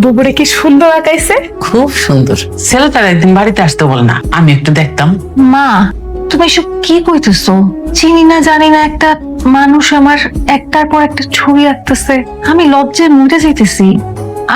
বুবুরে কি সুন্দর আঁকাইছে। খুব সুন্দর। ছেলেটার একদিন বাড়িতে আসতে বল না, আমি একটু দেখতাম। মা, তুমি এসব কি কইতেছো? চিনি না জানি না একটা মানুষ আমার একটার পর একটা ছবি আঁকতেছে, আমি লজ্জায় মরে যাইতেছি।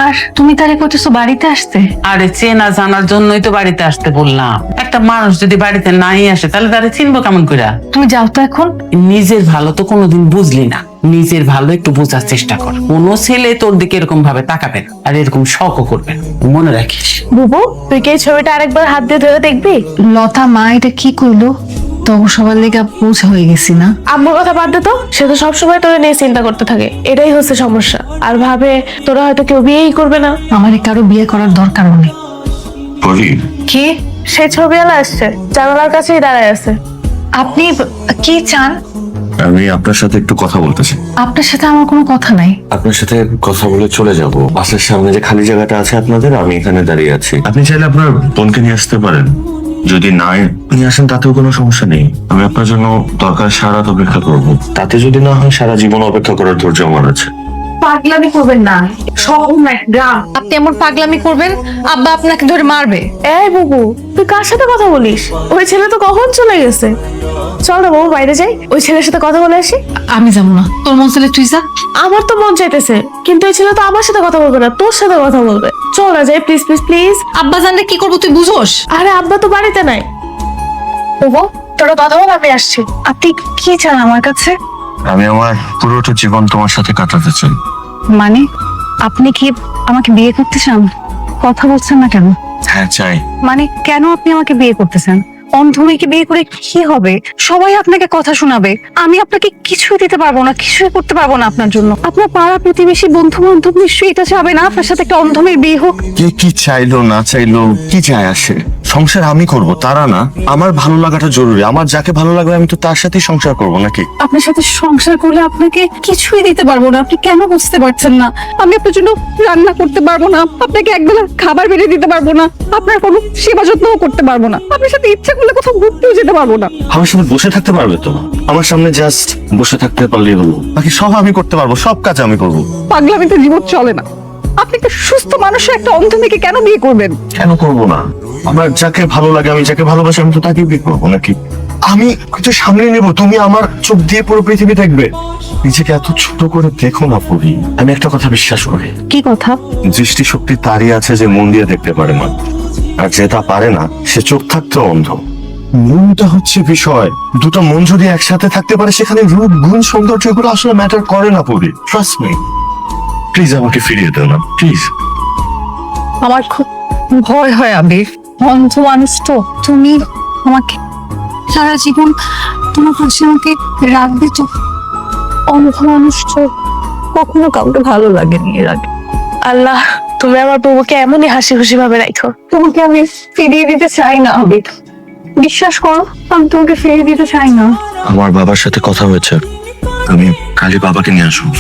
আর তুমি তারে কইতেছো বাড়িতে আসতে? আরে চেনা জানার জন্যই তো বাড়িতে আসতে বললাম। একটা মানুষ যদি বাড়িতে নাই আসে তাহলে তারে চিনবো কেমন করে? তুমি যাও তো এখন। নিজের ভালো তো কোনোদিন বুঝলি না, নিজের ভালো একটু বোঝার চেষ্টা কর। কোনো ছেলে তোর দিকে এরকম ভাবে তাকাবে না, আর এরকম শখও করবে না, মনে রাখিস। বুবু, তুই কি এই ছবিটা আরেকবার হাত দিয়ে ধরে দেখবি? লতা, মা এটা কি কইলো? তো সবার লেগে বোঝা হয়ে গেছি না? আম্মুর কথা বাদ দে তো, সে তো সবসময় তোরে নিয়ে চিন্তা করতে থাকে, এটাই হচ্ছে সমস্যা। আর ভাবে তোরা হয়তো কেউ বিয়েই করবে না। আমার কারো বিয়ে করার দরকারও নেই। কি? সে ছবিওয়ালা আসছে, জানালার কাছেই দাঁড়ায় আছে। আপনি কি চান? আমি আপনার সাথে একটু কথা বলতে চাই। আপনার সাথে আমার কোনো কথা নাই। আপনার সাথে কথা বলে চলে যাব। বাসার সামনে যে খালি জায়গাটা আছে আপনাদের, আমি এখানে দাঁড়িয়ে আছি। আপনি চাইলে আপনার বোনকে নিয়ে আসতে পারেন। যদি না নিয়ে আসেন তাতেও কোনো সমস্যা নেই। আমি আপনার জন্য দরকার সারা রাত অপেক্ষা করব। তাতে যদি না হয় সারা জীবন অপেক্ষা করার ধৈর্য আমার আছে। পাগলামি করবেন না, শহর না গ্রাম। আপনি এমন পাগলামি করবেন, আব্বা আপনাকে ধরে মারবে। এই বুবু, তুই কার সাথে কথা বলিস? ওই ছেলে তো কখন চলে গেছে। চল না বাবু, বাইরে যাই, ওই ছেলের সাথে কথা বলে আসি। আমি যাবো না, তোর মন চাইলে তুই যা। আমার তো মন চাইতেছে, কিন্তু এই ছেলে তো আমার সাথে কথা বলবে না, তোর সাথে কথা বলবে। চল না যাই, প্লিজ প্লিজ প্লিজ। আব্বা জানলে কি করবো তুই বুঝোস? আরে আব্বা তো বাড়িতে নাই। বুবু, তোরা কথা বল, আমি আসছি। আপনি কি চান আমার কাছে? আমি আমার পুরোটা জীবন তোমার সাথে কাটাতে চাই। মানে আপনি কি আমাকে বিয়ে করতে চান? কথা বলছেন না কেন? হ্যাঁ চাই। মানে কেন আপনি আমাকে বিয়ে করতেছেন? অন্ধ মেয়েকে বিয়ে করে কি হবে? সবাই আপনাকে কথা শোনাবে, আমি আপনাকে কিছুই দিতে পারবো না, কিছুই করতে পারবো না আপনার জন্য। আপনার পাড়া প্রতিবেশী বন্ধু বান্ধব নিশ্চয়ই এটা চাবে না আপনার সাথে একটা অন্ধ মেয়ের বিয়ে হোক। কে কি চাইলো না চাইলো কি যায় আসে? সংসার আমি করব, তারা না। আমার ভালো লাগাটা জরুরি। আমার যাকে ভালো লাগবে আমি তো তার সাথেই সংসার করব, নাকি? আপনার সাথে সংসার করলে আপনাকে কিছুই দিতে পারবো না, আপনি কেন বুঝতে পারছেন না? আমি আপনার জন্য রান্না করতে পারবো না, আপনাকে একবেলা খাবার বেড়ে দিতে পারবো না, আপনার কোনো সেবা যত্নও করতে পারবো না, আপনার সাথে ইচ্ছা করলে কোথাও ঘুরতেও যেতে পারবো না। আমার সামনে বসে থাকতে পারবে তো? আমার সামনে জাস্ট বসে থাকতে পারলেই হলো। বাকি সব আমি করতে পারবো, সব কাজ আমি করব। পাগলামিতে জীবন চলে না। আপনি একটা সুস্থ মানুষের একটা অন্ধ মেয়েকে কেন বিয়ে করবেন? কেন করব না? আমার যাকে ভালো লাগে, আমি যাকে ভালোবাসি, আমি তো তাকেই বিয়ে করবো, নাকি? আমি কিছু সামনে নেব, তুমি আমার চোখ দিয়ে পুরো পৃথিবী দেখবে। নিজেকে এত ছোট করে দেখো না পড়ি। আমি একটা কথা বিশ্বাস করি। কি কথা? দৃষ্টিশক্তি তারই আছে যে মন দিয়ে দেখতে পারে না, আর যে তা পারে না সে চোখ থাকতেও অন্ধ। মনটা হচ্ছে বিষয়। দুটো মন যদি একসাথে থাকতে পারে সেখানে রূপ গুণ সৌন্দর্য এগুলো আসলে ম্যাটার করে না পড়ি। Trust me. প্লিজ আমাকে ফিরিয়ে দাও না, প্লিজ। আমার খুব ভয় হয় আবির, অন্ধ মানুষ তো তুমি, আমাকে সারা জীবন তোমার পাশে আমাকে রাখবে তো? অন্ধ মানুষ তো কখনো কাউকে ভালো লাগেনি এর আগে। আল্লাহ, তুমি আমার বুবুকে এমনই হাসি খুশি ভাবে রাখো। তোমাকে আমি ফিরিয়ে দিতে চাই না আবির, বিশ্বাস করো, আমি তোমাকে ফিরিয়ে দিতে চাই না। আমার বাবার সাথে কথা হয়েছে, আমি কালই বাবাকে নিয়ে আসবো।